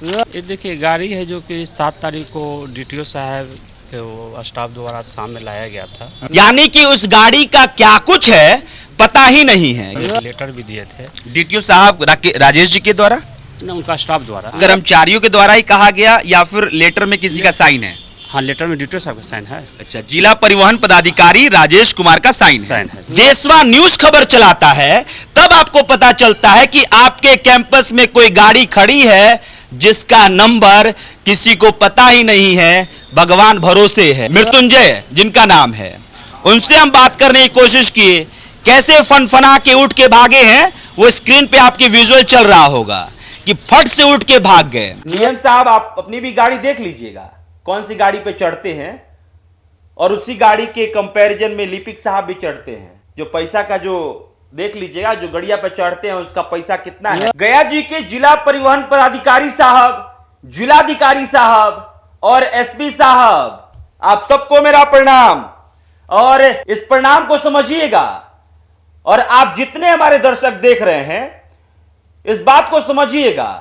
ये देखिए गाड़ी है जो कि 7 तारीख को डीटीओ साहब के वो स्टाफ द्वारा सामने लाया गया था। यानी कि उस गाड़ी का क्या कुछ है पता ही नहीं है। एक लेटर भी दिए थे डीटीओ साहब राजेश जी के द्वारा, ना उनका स्टाफ द्वारा, कर्मचारियों के द्वारा ही कहा गया या फिर लेटर में किसी का साइन है? हाँ, लेटर में डीटीओ साहब का साइन है। अच्छा, जिला परिवहन पदाधिकारी राजेश कुमार का साइन है। देशवा न्यूज खबर चलाता है तब आपको पता चलता है कि आपके कैंपस में कोई गाड़ी खड़ी है जिसका नंबर किसी को पता ही नहीं है, भगवान भरोसे है। मृत्युंजय जिनका नाम है, उनसे हम बात करने की कोशिश किए, कैसे फनफना के उठ के भागे हैं वो स्क्रीन पे आपकी विजुअल चल रहा होगा कि फट से उठ के भाग गए। नियम साहब, आप अपनी भी गाड़ी देख लीजिएगा कौन सी गाड़ी पे चढ़ते हैं, और उसी गाड़ी के कंपैरिजन में लिपिक साहब भी चढ़ते हैं। जो पैसा का जो देख लीजिएगा, जो गड़िया पे चढ़ते हैं उसका पैसा कितना है। गया जी के जिला परिवहन पदाधिकारी साहब, जिलाधिकारी साहब और एसपी साहब, आप सबको मेरा प्रणाम। और इस प्रणाम को समझिएगा, और आप जितने हमारे दर्शक देख रहे हैं इस बात को समझिएगा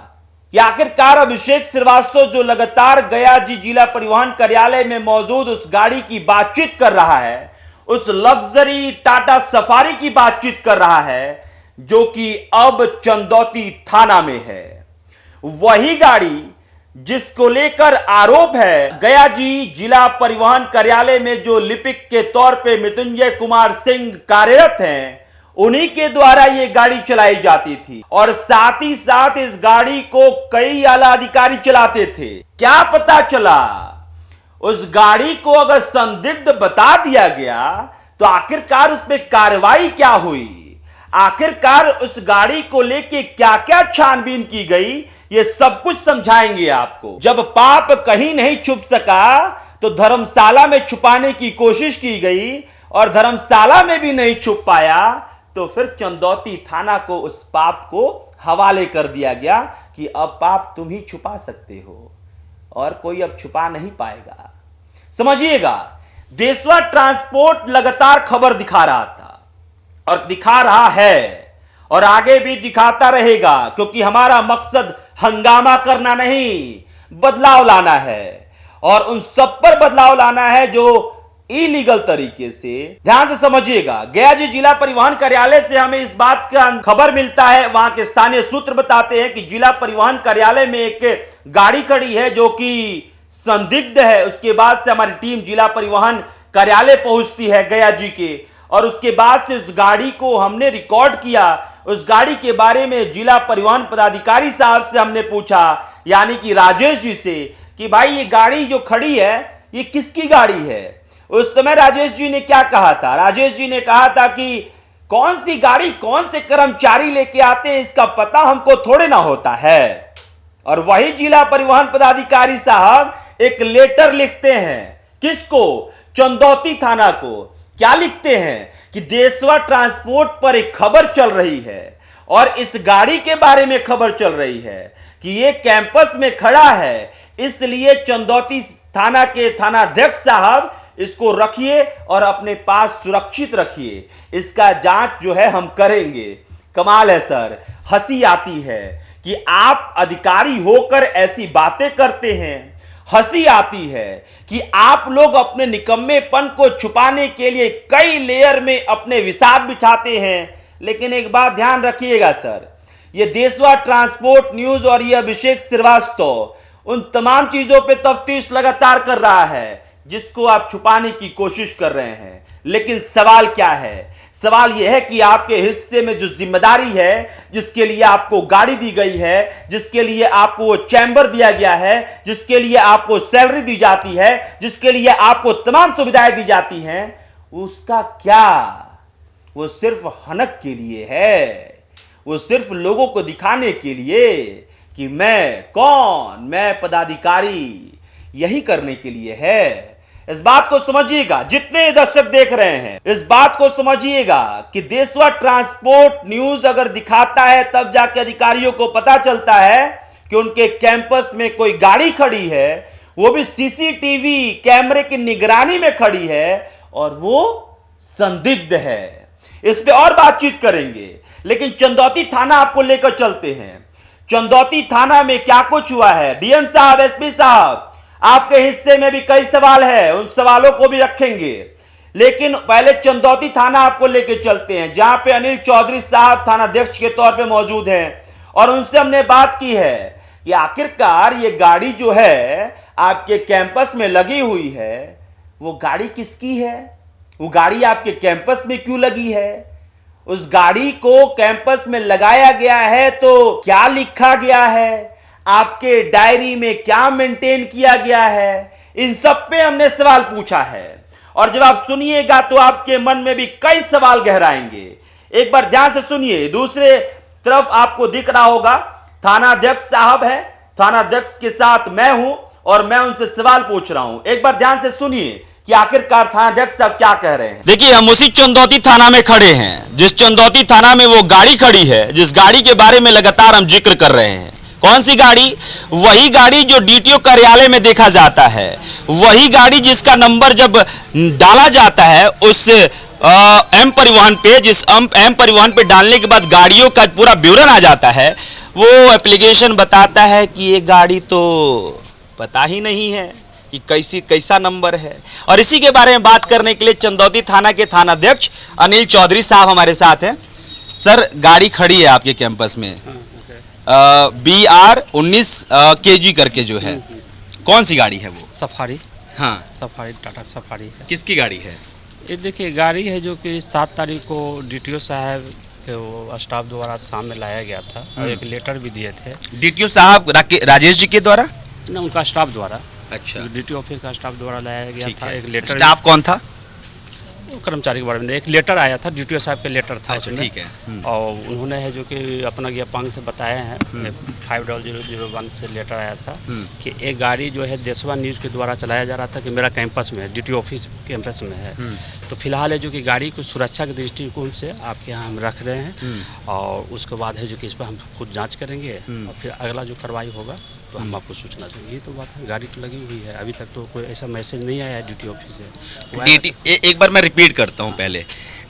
कि आखिरकार अभिषेक श्रीवास्तव जो लगातार गया जी जिला परिवहन कार्यालय में मौजूद उस गाड़ी की बातचीत कर रहा है, उस लग्जरी टाटा सफारी की बातचीत कर रहा है जो कि अब चंदौती थाना में है। वही गाड़ी जिसको लेकर आरोप है गया जी जिला परिवहन कार्यालय में जो लिपिक के तौर पे मृत्युंजय कुमार सिंह कार्यरत हैं, उन्हीं के द्वारा ये गाड़ी चलाई जाती थी। और साथ ही साथ इस गाड़ी को कई आला अधिकारी चलाते थे। क्या पता चला, उस गाड़ी को अगर संदिग्ध बता दिया गया तो आखिरकार उस पर कार्रवाई क्या हुई, आखिरकार उस गाड़ी को लेके क्या क्या छानबीन की गई, ये सब कुछ समझाएंगे आपको। जब पाप कहीं नहीं छुप सका तो धर्मशाला में छुपाने की कोशिश की गई, और धर्मशाला में भी नहीं छुप पाया तो फिर चंदौती थाना को उस पाप को हवाले कर दिया गया कि अब पाप तुम ही छुपा सकते हो और कोई अब छुपा नहीं पाएगा। समझिएगा, देशवा ट्रांसपोर्ट लगातार खबर दिखा रहा था और दिखा रहा है और आगे भी दिखाता रहेगा, क्योंकि हमारा मकसद हंगामा करना नहीं, बदलाव लाना है। और उन सब पर बदलाव लाना है जो इलीगल तरीके से। ध्यान से समझिएगा, गया जी जिला परिवहन कार्यालय से हमें इस बात का खबर मिलता है, वहां के स्थानीय सूत्र बताते हैं कि जिला परिवहन कार्यालय में एक गाड़ी खड़ी है जो कि संदिग्ध है। उसके बाद से हमारी टीम जिला परिवहन कार्यालय पहुंचती है गया जी के, और उसके बाद से उस गाड़ी को हमने रिकॉर्ड किया। उस गाड़ी के बारे में जिला परिवहन पदाधिकारी साहब से हमने पूछा, यानी कि राजेश जी से, कि भाई ये गाड़ी जो खड़ी है ये किसकी गाड़ी है। उस समय राजेश जी ने क्या कहा था, राजेश जी ने कहा था कि कौन सी गाड़ी कौन से कर्मचारी लेके आते हैं इसका पता हमको थोड़े ना होता है। और वही जिला परिवहन पदाधिकारी साहब एक लेटर लिखते हैं, किसको, चंदौती थाना को। क्या लिखते हैं कि देशवा ट्रांसपोर्ट पर एक खबर चल रही है और इस गाड़ी के बारे में खबर चल रही है कि ये कैंपस में खड़ा है, इसलिए चंदौती थाना के थानाध्यक्ष साहब इसको रखिए और अपने पास सुरक्षित रखिए, इसका जांच जो है हम करेंगे। कमाल है सर, हंसी आती है कि आप अधिकारी होकर ऐसी बातें करते हैं। हंसी आती है कि आप लोग अपने निकम्मेपन को छुपाने के लिए कई लेयर में अपने विषाद बिछाते हैं। लेकिन एक बात ध्यान रखिएगा सर, ये देशवा ट्रांसपोर्ट न्यूज और ये अभिषेक श्रीवास्तव उन तमाम चीजों पे तफ्तीश लगातार कर रहा है जिसको आप छुपाने की कोशिश कर रहे हैं। लेकिन सवाल क्या है, सवाल यह है कि आपके हिस्से में जो जिम्मेदारी है, जिसके लिए आपको गाड़ी दी गई है, जिसके लिए आपको वो चैम्बर दिया गया है, जिसके लिए आपको सैलरी दी जाती है, जिसके लिए आपको तमाम सुविधाएं दी जाती हैं, उसका क्या, वो सिर्फ हनक के लिए है, वो सिर्फ लोगों को दिखाने के लिए कि मैं कौन, मैं पदाधिकारी, यही करने के लिए है। इस बात को समझिएगा, जितने दर्शक देख रहे हैं इस बात को समझिएगा कि देशवा ट्रांसपोर्ट न्यूज अगर दिखाता है तब जाके अधिकारियों को पता चलता है कि उनके कैंपस में कोई गाड़ी खड़ी है, वो भी सीसीटीवी कैमरे की निगरानी में खड़ी है और वो संदिग्ध है। इस पे और बातचीत करेंगे, लेकिन चंदौती थाना आपको लेकर चलते हैं। चंदौती थाना में क्या कुछ हुआ है। डीएम साहब, एसपी साहब, आपके हिस्से में भी कई सवाल है, उन सवालों को भी रखेंगे, लेकिन पहले चंदौती थाना आपको लेके चलते हैं, जहां पे अनिल चौधरी साहब थानाध्यक्ष के तौर पे मौजूद हैं और उनसे हमने बात की है कि आखिरकार ये गाड़ी जो है आपके कैंपस में लगी हुई है, वो गाड़ी किसकी है, वो गाड़ी आपके कैंपस में क्यों लगी है, उस गाड़ी को कैंपस में लगाया गया है तो क्या लिखा गया है, आपके डायरी में क्या मेंटेन किया गया है, इन सब पे हमने सवाल पूछा है। और जब आप सुनिएगा तो आपके मन में भी कई सवाल गहराएंगे। एक बार ध्यान से सुनिए। दूसरे तरफ आपको दिख रहा होगा थानाध्यक्ष साहब है, थानाध्यक्ष के साथ मैं हूं और मैं उनसे सवाल पूछ रहा हूं। एक बार ध्यान से सुनिए कि आखिरकार थानाध्यक्ष साहब क्या कह रहे हैं। देखिए, हम उसी चंदौती थाना में खड़े हैं, जिस चंदौती थाना में वो गाड़ी खड़ी है, जिस गाड़ी के बारे में लगातार हम जिक्र कर रहे हैं। कौन सी गाड़ी? वही गाड़ी जो डीटीओ कार्यालय में देखा जाता है, वही गाड़ी जिसका नंबर जब डाला जाता है उस एम परिवहन पे, जिस एम परिवहन पे डालने के बाद गाड़ियों का पूरा विवरण आ जाता है, वो एप्लीकेशन बताता है कि ये गाड़ी तो पता ही नहीं है कि कैसा नंबर है। और इसी के बारे में बात करने के लिए चंदौती थाना के थानाध्यक्ष अनिल चौधरी साहब हमारे साथ हैं। सर, गाड़ी खड़ी है आपके कैंपस में, BR 19 KG करके जो है, कौन सी गाड़ी है वो? सफारी। हाँ, सफारी, टाटा सफारी है। किसकी गाड़ी है? ये देखिए गाड़ी है जो कि 7 तारीख को डीटीओ साहब के वो स्टाफ द्वारा सामने लाया गया था और एक लेटर भी दिए थे। डीटीओ साहब राजेश जी के द्वारा? ना, उनका स्टाफ द्वारा, अच्छा, डीटीओ ऑफिस का स्टाफ द्वारा लाया गया था। एक लेटर, स्टाफ कौन था? कर्मचारी के बारे में एक लेटर आया था, डीटीओ साहब का लेटर था अच्छा, उसमें। ठीक है। और उन्होंने है जो कि अपना ज्ञापन से बताए हैं, 5001 से लेटर आया था कि एक गाड़ी जो है देशवा न्यूज़ के द्वारा चलाया जा रहा था कि मेरा कैंपस में, डीटीओ ऑफिस कैंपस में है। तो फिलहाल है जो कि गाड़ी को सुरक्षा के दृष्टिकोण से आपके यहाँ हम रख रहे हैं और उसके बाद है जो कि इस पर हम खुद जाँच करेंगे और फिर अगला जो कार्रवाई होगा तो हम आपको सूचना देंगे। ये तो बात है, गाड़ी तो लगी हुई है, अभी तक तो कोई ऐसा मैसेज नहीं आया है डीटीओ ऑफिस से। एक बार मैं रिपीट करता हूं पहले।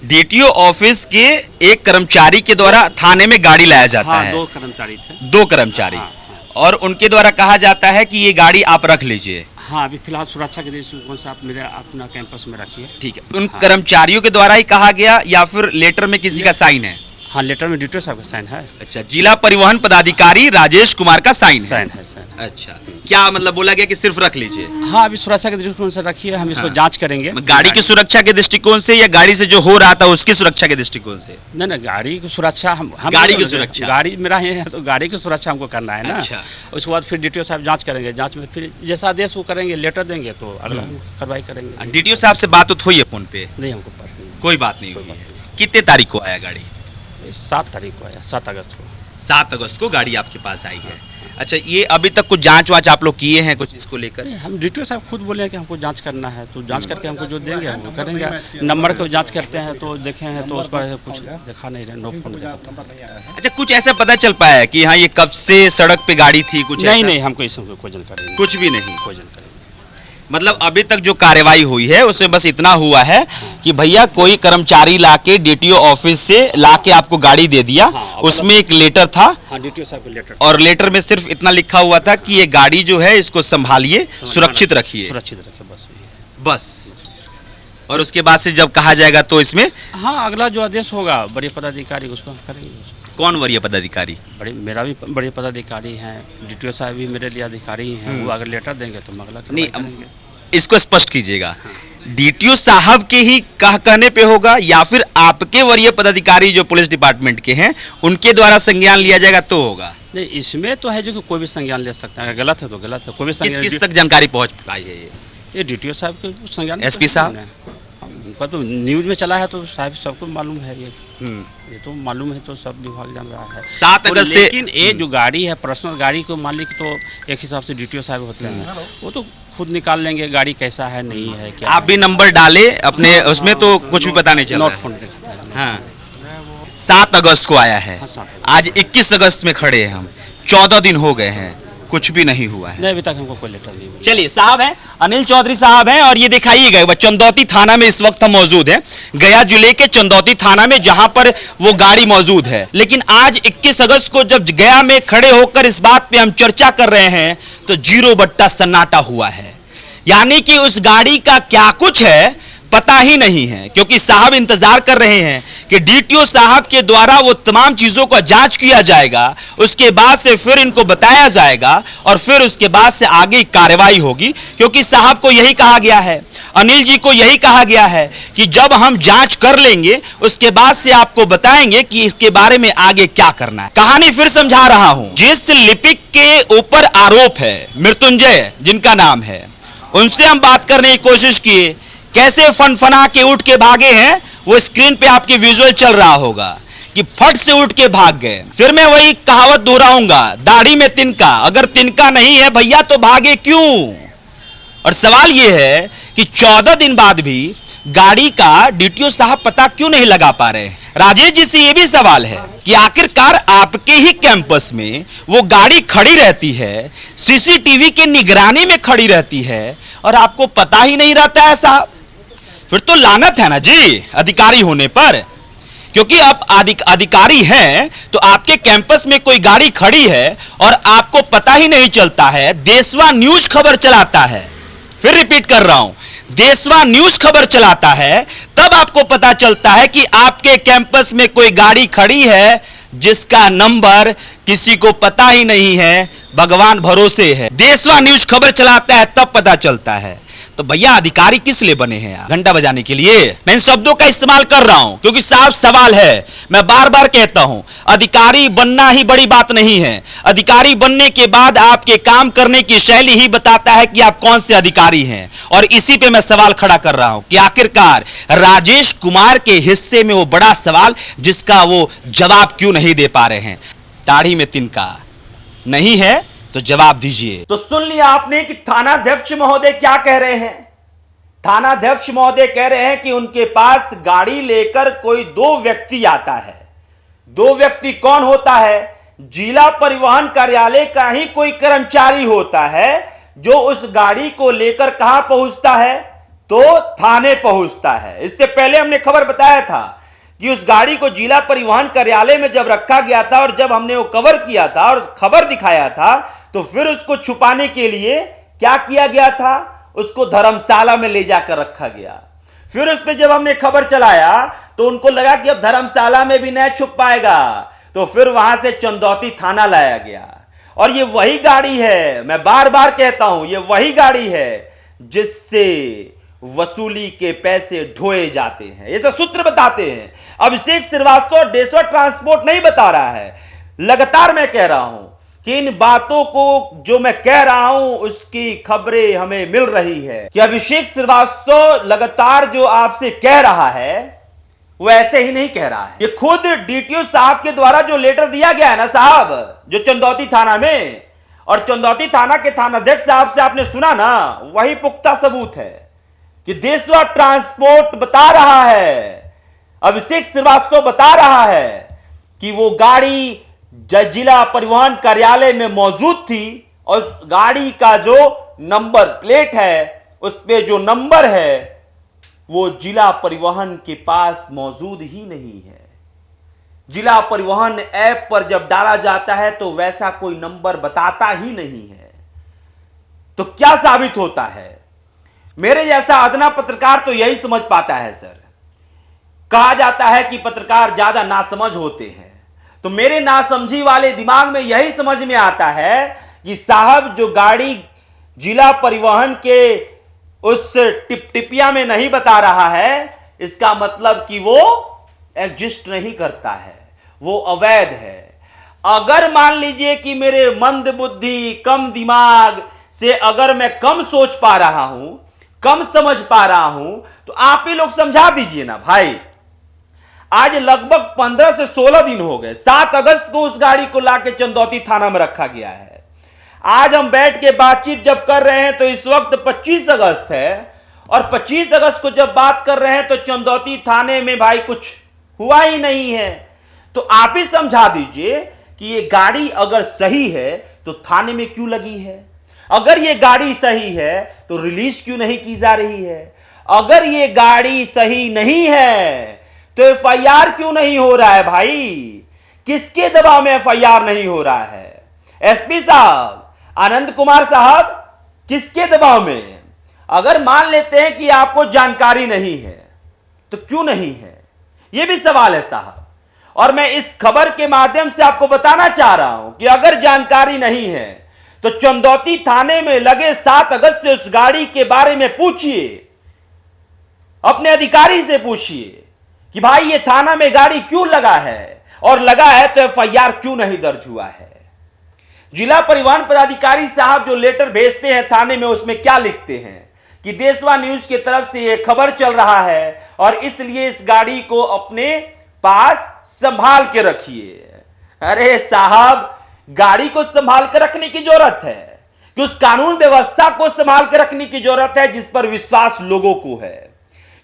डीटीओ ऑफिस के एक कर्मचारी के द्वारा थाने में गाड़ी लाया जाता है। 2 कर्मचारी थे। 2 कर्मचारी। हाँ, और उनके द्वारा कहा जाता है कि ये गाड़ी आप रख लीजिए। हाँ, अभी फिलहाल सुरक्षा के दृष्टिकोण से आप मेरे अपना कैंपस में रखिए। ठीक है। उन कर्मचारियों के द्वारा ही कहा गया या फिर लेटर में किसी का साइन है? हाँ, लेटर में डीटीओ साहब का साइन है। अच्छा, जिला परिवहन पदाधिकारी राजेश कुमार का साइन है? साइन है, साइन। अच्छा, क्या मतलब बोला गया कि सिर्फ रख लीजिए? हाँ, अभी सुरक्षा के दृष्टिकोण से रखिए, हम इसको जांच करेंगे। गाड़ी की सुरक्षा के दृष्टिकोण से या गाड़ी से जो हो रहा था उसकी सुरक्षा के दृष्टिकोण से? नहीं, गाड़ी की सुरक्षा हम गाड़ी की सुरक्षा, गाड़ी मेरा है तो गाड़ी की सुरक्षा हमको करना है ना। अच्छा। उसके बाद फिर डीटीओ साहब जांच करेंगे, जांच में फिर जैसा आदेश वो करेंगे, लेटर देंगे तो अगला कार्रवाई करेंगे। डीटीओ साहब से बात हुई है फोन पे? नहीं, हमको पता नहीं। कोई बात नहीं हुई है। कितने तारीख को आया गाड़ी? 7 तारीख को आया, 7 अगस्त को। 7 अगस्त को गाड़ी आपके पास आई है। अच्छा, ये अभी तक कुछ जांच वाच आप लोग किए हैं कुछ इसको लेकर? हम डीटीओ साहब खुद बोले हैं कि हमको जांच करना है, तो जांच करके हमको जो देंगे हम करेंगे। नंबर को जांच करते हैं तो देखे हैं तो उस पर कुछ देखा नहीं रहे, नो फोन देखा था। अच्छा, कुछ ऐसा पता चल पाया है कि हाँ ये कब से सड़क पे गाड़ी थी? कुछ नहीं ऐसा? नहीं, हमको इस कोई जानकारी नहीं। कुछ भी नहीं। कोई जानकारी नहीं। मतलब अभी तक जो कार्रवाई हुई है उसमें बस इतना हुआ है कि भैया कोई कर्मचारी लाके डीटीओ ऑफिस से लाके आपको गाड़ी दे दिया। हाँ, उसमें एक लेटर था। हाँ, डीटीओ साहब का लेटर। और लेटर में सिर्फ इतना लिखा हुआ था कि ये गाड़ी जो है इसको संभालिए, सुरक्षित रखिए। सुरक्षित रखिए, बस यही है। बस। और उसके बाद से जब कहा जाएगा तो इसमें हाँ, अगला जो आदेश होगा बड़े पदाधिकारी उसको हम करेंगे। कौन वरीय पदाधिकारी? मेरा भी बड़े पदाधिकारी हैं, डीटीओ साहब भी मेरे लिए अधिकारी ही हैं। वो अगर लेटर देंगे तो हम अगला कार्रवाई करेंगे। इसको स्पष्ट कीजिएगा, डीटीओ साहब के ही कहने पे होगा या फिर आपके वरीय पदाधिकारी जो पुलिस डिपार्टमेंट के हैं उनके द्वारा संज्ञान लिया जाएगा तो होगा? नहीं, इसमें तो है जो कि कोई भी संज्ञान ले सकता है, अगर गलत है तो गलत है। कोई भी संज्ञान किस तक जानकारी पहुंच पाई है ये डीटीओ साहब के संज्ञान। एसपी साहब? उनका तो न्यूज़ में चला है तो साहब सबको मालूम है। ये तो मालूम है तो सब विभाग जान रहा है। 7 अगस्त से। लेकिन ये जो गाड़ी है पर्सनल गाड़ी को मालिक तो एक हिसाब से डीटीओ साहब होते हैं, वो तो खुद निकाल लेंगे गाड़ी कैसा है नहीं है क्या। आप भी नंबर डाले अपने उसमें तो कुछ भी पता नहीं चला। नोट फोन दिखाता है। हाँ, 7 अगस्त को आया है। हाँ, 7 आज 21 अगस्त में खड़े हैं हम, 14 दिन हो गए हैं। कुछ भी नहीं हुआ है। नहीं, अभी तक हमको कोई लेटर नहीं मिला। चलिए, साहब हैं, अनिल चौधरी साहब हैं, और ये दिखाइएगा चंदौती थाना में इस वक्त हम मौजूद हैं, गया जिले के चंदौती थाना में, जहां पर वो गाड़ी मौजूद है। लेकिन आज 21 अगस्त को जब गया में खड़े होकर इस बात पे हम चर्चा कर रहे हैं तो 0 बट्टा सन्नाटा हुआ है। यानी कि उस गाड़ी का क्या कुछ है पता ही नहीं है, क्योंकि साहब इंतजार कर रहे हैं कि डीटीओ साहब के द्वारा वो तमाम चीजों का जांच किया जाएगा, उसके बाद से फिर इनको बताया जाएगा और फिर उसके बाद से आगे कार्रवाई होगी। क्योंकि साहब को यही कहा गया है, अनिल जी को यही कहा गया है कि जब हम जांच कर लेंगे उसके बाद से आपको बताएंगे कि इसके बारे में आगे क्या करना है। कहानी फिर समझा रहा हूं। जिस लिपिक के ऊपर आरोप है, मृत्युंजय जिनका नाम है, उनसे हम बात करने की कोशिश किए, कैसे फनफना के उठ के भागे हैं, वो स्क्रीन पे आपके विजुअल चल रहा होगा कि फट से उठ के भाग गए। फिर मैं वही कहावत दोहराऊंगा, दाढ़ी में तिनका, अगर तिनका नहीं है भैया तो भागे क्यों। और सवाल यह है कि 14 दिन बाद भी गाड़ी का डीटीओ साहब पता क्यों नहीं लगा पा रहे। राजेश जी से यह भी सवाल है कि आखिरकार आपके ही कैंपस में वो गाड़ी खड़ी रहती है, सीसीटीवी के निगरानी में खड़ी रहती है, और आपको पता ही नहीं रहता है साहब। फिर तो लानत है ना जी अधिकारी होने पर, क्योंकि आप अधिकारी हैं तो आपके कैंपस में कोई गाड़ी खड़ी है और आपको पता ही नहीं चलता है। देशवा न्यूज खबर चलाता है, फिर रिपीट कर रहा हूं, देशवा न्यूज खबर चलाता है, तब आपको पता चलता है कि आपके कैंपस में कोई गाड़ी खड़ी है जिसका नंबर किसी को पता ही नहीं है, भगवान भरोसे है। देशवा न्यूज खबर चलाता है तब पता चलता है। तो भैया अधिकारी किस लिए बने हैं यार? घंटा बजाने के लिए? मैं इन शब्दों का इस्तेमाल कर रहा हूं क्योंकि साफ सवाल है। मैं बार बार कहता हूं, अधिकारी बनना ही बड़ी बात नहीं है। अधिकारी बनने के बाद आपके काम करने की शैली ही बताता है कि आप कौन से अधिकारी हैं। और इसी पे मैं सवाल खड़ा कर रहा हूं कि आखिरकार राजेश कुमार के हिस्से में वो बड़ा सवाल जिसका वो जवाब क्यों नहीं दे पा रहे हैं। दाढ़ी में तिनका नहीं है तो जवाब दीजिए। तो सुन लिया आपने कि थानाध्यक्ष महोदय क्या कह रहे हैं। थानाध्यक्ष महोदय कह रहे हैं कि उनके पास गाड़ी लेकर कोई 2 व्यक्ति आता है। 2 व्यक्ति कौन होता है? जिला परिवहन कार्यालय का ही कोई कर्मचारी होता है जो उस गाड़ी को लेकर कहां पहुंचता है? तो थाने पहुंचता है। इससे पहले हमने खबर बताया था कि उस गाड़ी को जिला परिवहन कार्यालय में जब रखा गया था और जब हमने वो कवर किया था और खबर दिखाया था, तो फिर उसको छुपाने के लिए क्या किया गया था? उसको धर्मशाला में ले जाकर रखा गया। फिर उस पर जब हमने खबर चलाया तो उनको लगा कि अब धर्मशाला में भी नहीं छुप पाएगा, तो फिर वहां से चंदौती थाना लाया गया। और ये वही गाड़ी है, मैं बार बार कहता हूं, ये वही गाड़ी है जिससे वसूली के पैसे ढोए जाते हैं। ये सब सूत्र बताते हैं। अभिषेक श्रीवास्तव देशवा ट्रांसपोर्ट नहीं बता रहा है। लगातार मैं कह रहा हूं कि इन बातों को जो मैं कह रहा हूं उसकी खबरें हमें मिल रही है कि अभिषेक श्रीवास्तव लगातार जो आपसे कह रहा है वो ऐसे ही नहीं कह रहा है। ये खुद डीटीओ साहब के द्वारा जो लेटर दिया गया है ना साहब, जो चंदौती थाना में, और चंदौती थाना के थानाध्यक्ष साहब से आपने सुना ना, वही पुख्ता सबूत है कि देशवा ट्रांसपोर्ट बता रहा है, अभिषेक श्रीवास्तव बता रहा है कि वो गाड़ी जिला परिवहन कार्यालय में मौजूद थी और उस गाड़ी का जो नंबर प्लेट है, उस पे जो नंबर है वो जिला परिवहन के पास मौजूद ही नहीं है। जिला परिवहन ऐप पर जब डाला जाता है तो वैसा कोई नंबर बताता ही नहीं है। तो क्या साबित होता है? मेरे जैसा अदना पत्रकार तो यही समझ पाता है सर। कहा जाता है कि पत्रकार ज्यादा नासमझ होते हैं, तो मेरे नासमझी वाले दिमाग में यही समझ में आता है कि साहब जो गाड़ी जिला परिवहन के उस टिपिया में नहीं बता रहा है, इसका मतलब कि वो एग्जिस्ट नहीं करता है, वो अवैध है। अगर मान लीजिए कि मेरे मंद बुद्धि, कम दिमाग से अगर मैं कम सोच पा रहा हूं, कम समझ पा रहा हूं, तो आप ही लोग समझा दीजिए ना भाई। आज लगभग 15 से 16 दिन हो गए। 7 अगस्त को उस गाड़ी को लाके चंदौती थाना में रखा गया है। आज हम बैठ के बातचीत जब कर रहे हैं तो इस वक्त 25 अगस्त है, और 25 अगस्त को जब बात कर रहे हैं तो चंदौती थाने में भाई कुछ हुआ ही नहीं है। तो आप ही समझा दीजिए कि ये गाड़ी अगर सही है तो थाने में क्यों लगी है, अगर ये गाड़ी सही है तो रिलीज क्यों नहीं की जा रही है, अगर ये गाड़ी सही नहीं है तो एफआईआर क्यों नहीं हो रहा है भाई, किसके दबाव में एफआईआर नहीं हो रहा है। एसपी साहब, आनंद कुमार साहब, किसके दबाव में। अगर मान लेते हैं कि आपको जानकारी नहीं है तो क्यों नहीं है, यह भी सवाल है साहब। और मैं इस खबर के माध्यम से आपको बताना चाह रहा हूं कि अगर जानकारी नहीं है तो चंदौती थाने में लगे 7 अगस्त से उस गाड़ी के बारे में पूछिए, अपने अधिकारी से पूछिए कि भाई ये थाना में गाड़ी क्यों लगा है, और लगा है तो एफआईआर क्यों नहीं दर्ज हुआ है। जिला परिवहन पदाधिकारी साहब जो लेटर भेजते हैं थाने में, उसमें क्या लिखते हैं कि देशवा न्यूज की तरफ से यह खबर चल रहा है और इसलिए इस गाड़ी को अपने पास संभाल के रखिए। अरे साहब, गाड़ी को संभाल कर रखने की जरूरत है कि उस कानून व्यवस्था को संभाल कर रखने की जरूरत है जिस पर विश्वास लोगों को है।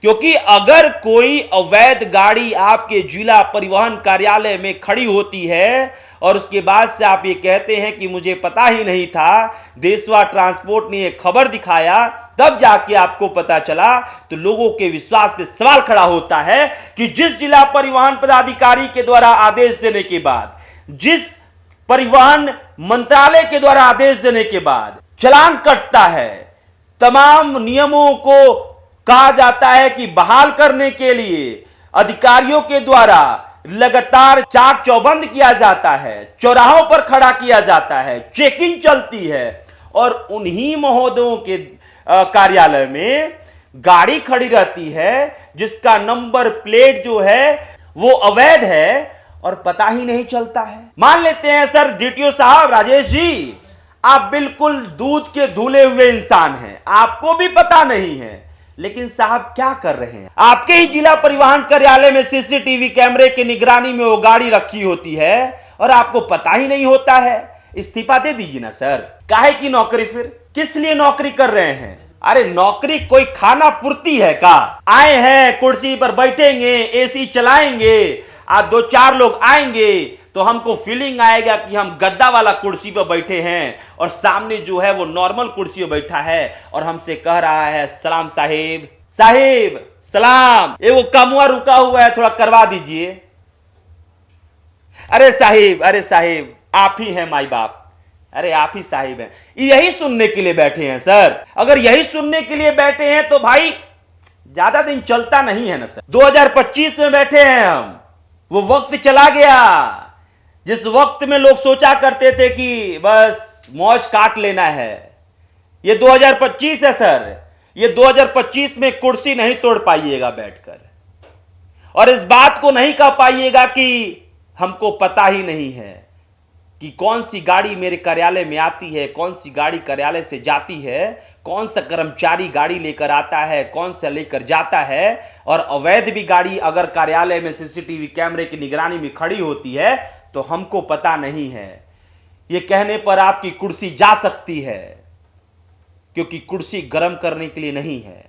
क्योंकि अगर कोई अवैध गाड़ी आपके जिला परिवहन कार्यालय में खड़ी होती है और उसके बाद से आप ये कहते हैं कि मुझे पता ही नहीं था, देशवा ट्रांसपोर्ट ने ये खबर दिखाया तब जाके आपको पता चला, तो लोगों के विश्वास पे सवाल खड़ा होता है कि जिस जिला परिवहन पदाधिकारी के द्वारा आदेश देने के बाद, जिस परिवहन मंत्रालय के द्वारा आदेश देने के बाद चालान कटता है, तमाम नियमों को कहा जाता है कि बहाल करने के लिए अधिकारियों के द्वारा लगातार चाक चौबंद किया जाता है, चौराहों पर खड़ा किया जाता है, चेकिंग चलती है, और उन्हीं महोदयों के कार्यालय में गाड़ी खड़ी रहती है जिसका नंबर प्लेट जो है वो अवैध है और पता ही नहीं चलता है। मान लेते हैं सर डीटीओ साहब, राजेश जी, आप बिल्कुल दूध के धुले हुए इंसान हैं, आपको भी पता नहीं है, लेकिन साहब क्या कर रहे हैं, आपके ही जिला परिवहन कार्यालय में सीसीटीवी कैमरे की निगरानी में वो गाड़ी रखी होती है और आपको पता ही नहीं होता है। इस्तीफा दे दीजिए ना सर, काहे की नौकरी, फिर किस लिए नौकरी कर रहे हैं। अरे नौकरी कोई खाना पूर्ति है का, आए हैं कुर्सी पर बैठेंगे, एसी चलाएंगे, आज 2-4 लोग आएंगे तो हमको फीलिंग आएगा कि हम गद्दा वाला कुर्सी पर बैठे हैं और सामने जो है वो नॉर्मल कुर्सी पर बैठा है और हमसे कह रहा है सलाम साहिब, साहिब सलाम, ये वो कमुआ रुका हुआ है थोड़ा करवा दीजिए। अरे साहिब आप ही हैं माई बाप, अरे आप ही साहिब हैं। यही सुनने के लिए बैठे हैं सर। अगर यही सुनने के लिए बैठे हैं तो भाई ज्यादा दिन चलता नहीं है ना सर। 2025 में बैठे हैं हम, वो वक्त चला गया जिस वक्त में लोग सोचा करते थे कि बस मौज काट लेना है। ये 2025 है सर, ये 2025 में कुर्सी नहीं तोड़ पाइएगा बैठकर, और इस बात को नहीं कह पाइएगा कि हमको पता ही नहीं है कि कौन सी गाड़ी मेरे कार्यालय में आती है, कौन सी गाड़ी कार्यालय से जाती है, कौन सा कर्मचारी गाड़ी लेकर आता है, कौन सा लेकर जाता है। और अवैध भी गाड़ी अगर कार्यालय में सीसीटीवी कैमरे की निगरानी में खड़ी होती है तो हमको पता नहीं है। ये कहने पर आपकी कुर्सी जा सकती है, क्योंकि कुर्सी गर्म करने के लिए नहीं है,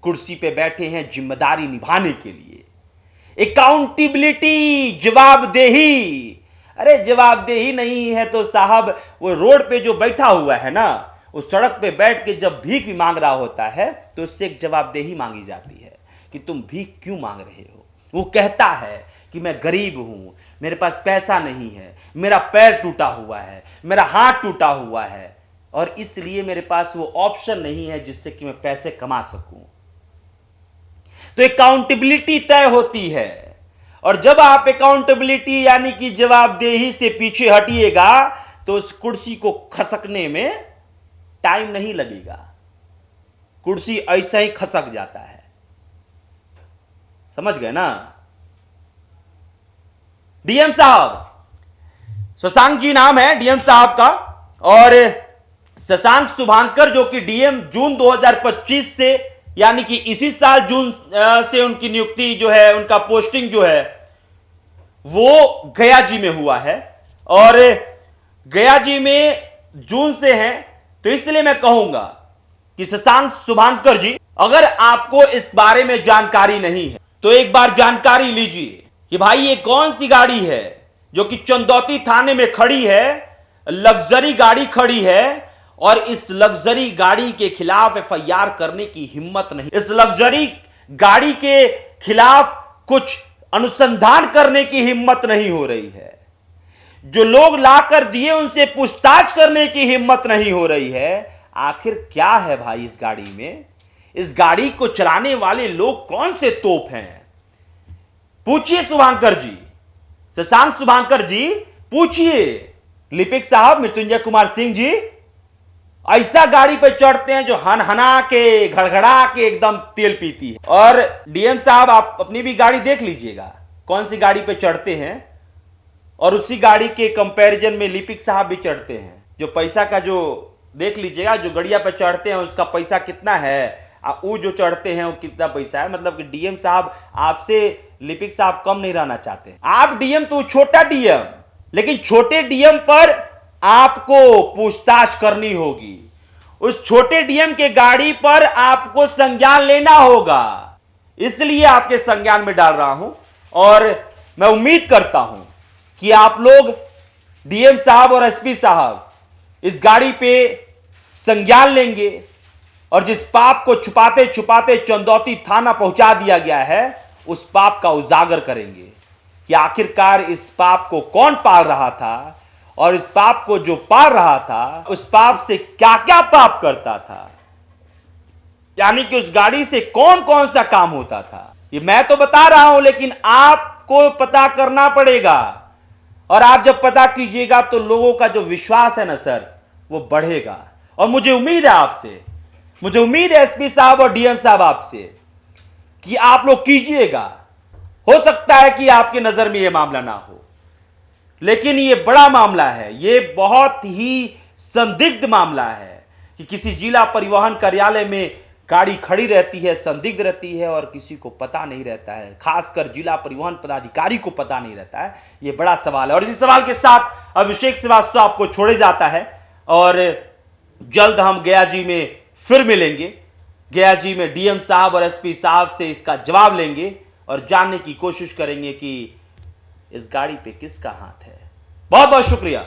कुर्सी पे बैठे हैं जिम्मेदारी निभाने के लिए। अकाउंटेबिलिटी, जवाबदेही। अरे जवाबदेही नहीं है तो साहब वो रोड पे जो बैठा हुआ है ना, उस सड़क पे बैठ के जब भीख भी मांग रहा होता है तो उससे एक जवाबदेही मांगी जाती है कि तुम भीख क्यों मांग रहे हो। वो कहता है कि मैं गरीब हूं, मेरे पास पैसा नहीं है, मेरा पैर टूटा हुआ है, मेरा हाथ टूटा हुआ है, और इसलिए मेरे पास वो ऑप्शन नहीं है जिससे कि मैं पैसे कमा सकूं। तो अकाउंटेबिलिटी तय होती है, और जब आप अकाउंटेबिलिटी यानी कि जवाबदेही से पीछे हटिएगा तो उस कुर्सी को खसकने में टाइम नहीं लगेगा, कुर्सी ऐसा ही खसक जाता है। समझ गए ना। डीएम साहब, शशांक जी नाम है डीएम साहब का, और शशांक शुभांकर जो कि डीएम जून 2025 से यानी कि इसी साल जून से उनकी नियुक्ति जो है, उनका पोस्टिंग जो है वो गया जी में हुआ है, और गया जी में जून से हैं। तो इसलिए मैं कहूंगा कि शशांक शुभांकर जी, अगर आपको इस बारे में जानकारी नहीं है तो एक बार जानकारी लीजिए कि भाई ये कौन सी गाड़ी है जो कि चंदौती थाने में खड़ी है, लग्जरी गाड़ी खड़ी है, और इस लग्जरी गाड़ी के खिलाफ एफआईआर करने की हिम्मत नहीं, इस लग्जरी गाड़ी के खिलाफ कुछ अनुसंधान करने की हिम्मत नहीं हो रही है, जो लोग लाकर दिए उनसे पूछताछ करने की हिम्मत नहीं हो रही है। आखिर क्या है भाई इस गाड़ी में? इस गाड़ी को चलाने वाले लोग कौन से तोप हैं? पूछिए शुभांकर जी, शशांक शुभांकर जी, पूछिए लिपिक साहब, मृत्युंजय कुमार सिंह जी, ऐसा गाड़ी पे चढ़ते हैं जो हनहना के, घड़घड़ा के एकदम तेल पीती है। और डीएम साहब आप अपनी भी गाड़ी देख लीजिएगा कौन सी गाड़ी पे चढ़ते हैं, और उसी गाड़ी के कंपैरिजन में लिपिक साहब भी चढ़ते हैं। जो पैसा का जो देख लीजिएगा, जो गड़िया पे चढ़ते हैं उसका पैसा कितना है, वो जो चढ़ते हैं वो कितना पैसा है। मतलब कि डीएम साहब आपसे लिपिक साहब कम नहीं रहना चाहते। आप डीएम तो छोटा डीएम, लेकिन छोटे डीएम पर आपको पूछताछ करनी होगी। उस छोटे डीएम के गाड़ी पर आपको संज्ञान लेना होगा, इसलिए आपके संज्ञान में डाल रहा हूं। और मैं उम्मीद करता हूं कि आप लोग डीएम साहब और एसपी साहब इस गाड़ी पे संज्ञान लेंगे, और जिस पाप को छुपाते छुपाते चंदौती थाना पहुंचा दिया गया है, उस पाप का उजागर करेंगे कि आखिरकार इस पाप को कौन पाल रहा था, और इस पाप को जो पाल रहा था उस पाप से क्या क्या पाप करता था, यानी कि उस गाड़ी से कौन कौन सा काम होता था। ये मैं तो बता रहा हूं, लेकिन आपको पता करना पड़ेगा, और आप जब पता कीजिएगा तो लोगों का जो विश्वास है ना सर, वो बढ़ेगा। और मुझे उम्मीद है आपसे, मुझे उम्मीद है एसपी साहब और डीएम साहब आपसे, कि आप लोग कीजिएगा। हो सकता है कि आपके नजर में यह मामला ना हो, लेकिन यह बड़ा मामला है, यह बहुत ही संदिग्ध मामला है कि किसी जिला परिवहन कार्यालय में गाड़ी खड़ी रहती है, संदिग्ध रहती है, और किसी को पता नहीं रहता है, खासकर जिला परिवहन पदाधिकारी को पता नहीं रहता है। यह बड़ा सवाल है, और इसी सवाल के साथ अभिषेक श्रीवास्तव आपको छोड़े जाता है, और जल्द हम गया जी में फिर मिलेंगे। गया जी में डीएम साहब और एसपी साहब से इसका जवाब लेंगे और जानने की कोशिश करेंगे कि इस गाड़ी पे किसका हाथ है। बहुत बहुत शुक्रिया।